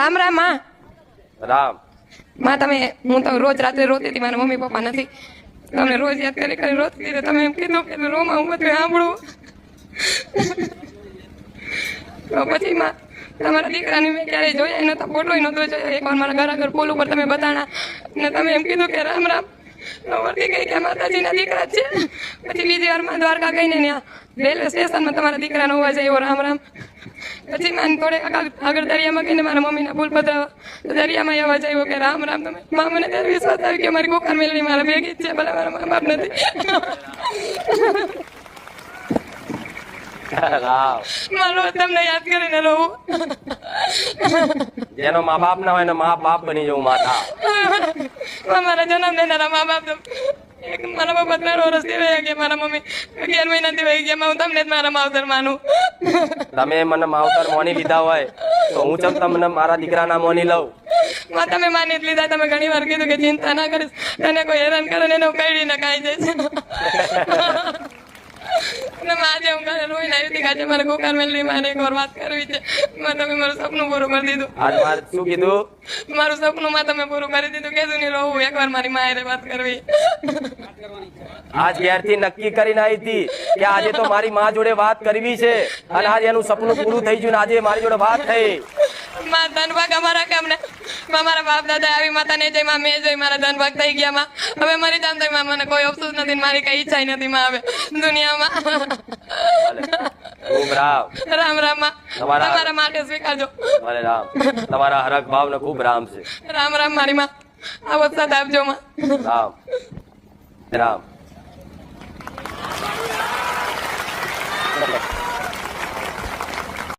રામ રામ માં. રામ માં તમે હું તો રોજ રાત્રે રોતી હતી, મારા મમ્મી પપ્પા નથી, તમે રોજ યાદ કરી કરી રોતી હતી. તમે એમ કીધું કે રોમાં હું બધું સાંભળું. તો પછી માં તમારા દીકરાને મેં ક્યારેય જોયા નહોતા, ફોટો નહોતો જોયો. એકવાર મારા ઘર આગળ પુલ ઉપર તમે બતાણા ને તમે એમ કીધું કે રામ રામ. તો વર્તી ગઈ કે માતાજીના દીકરા જ છે. પછી બીજી વારમાં દ્વારકા ગઈને ત્યાં રેલવે સ્ટેશનમાં તમારા દીકરાનો અવાજ આવ્યો રામ રામ. પછી મને થોડે આગળ દરિયામાં ગઈને મારા મમ્મીના પુલ પધરાવા, દરિયામાં અવાજ આવ્યો કે રામ રામ. તમે માં મને ત્યારે વિશ્વાસ આવ્યો કે મારી ગોકાર મેળવી મારા ભેગી જ છે, ભલે મારા મા બાપ નથી. રામ મારો તમને યાદ કરીને રહું. જેનો મા બાપ ના હોય ને મા બાપ બની જવું માતા. મારા જન્મ દેનારા મા બાપ એક મારા બાપા 3 વર્ષથી વહી ગયા, મારા મમ્મી 11 મહિનાથી વહી ગયા. હું તમને જ મારા માવતર માનું. તમે મને માવતર મોની લીધા હોય તો હું ચમ તમને મારા દીકરાના મોની લઉં. માં તમે માની જ લીધા. તમે ઘણી વાર કીધું કે ચિંતા ના કરીશ, તને કોઈ હેરાન કરે ને એને કઈ ના કાઈ જઈશ. આજે હું ઘરે રોઈને આવી હતી, આજે મારે ગોકાર મેલની મારે એક વાર વાત કરવી છે. તમે મારું સપનું પૂરું કરી દીધું. આજ મારે શું કીધું? મારું સપનું માં તમે પૂરું કરી દીધું. કેશું નહીં રહું, એકવાર મારી માએ વાત કરવી. આજ ઘેરથી નક્કી કરીને આવી હતી કે આજે તો મારી મા જોડે વાત કરવી છે, અને આજે એનું સપનું પૂરું થઈ ગયું ને આજે મારી જોડે વાત થઈ. માં ધનભાગ અમારા કામ ને મારા બાપ દાદા આવી માતા ને જઈ માં મેં જોઈ મારા ધનભાગ થઈ ગયા. માં હવે મરી જામ તો મને કોઈ અફસોસ નથી, મારી કઈ ઈચ્છા નથી માં હવે દુનિયામાં. ખૂબ રામ. રામ રામ માં, તમારા માટે સ્વીકારજો. ભલે રામ. તમારા હરખ ભાવ ને ખૂબ રામ છે. રામ રામ મારી માં, આવો સાથ આપજો માં. રામ રામ.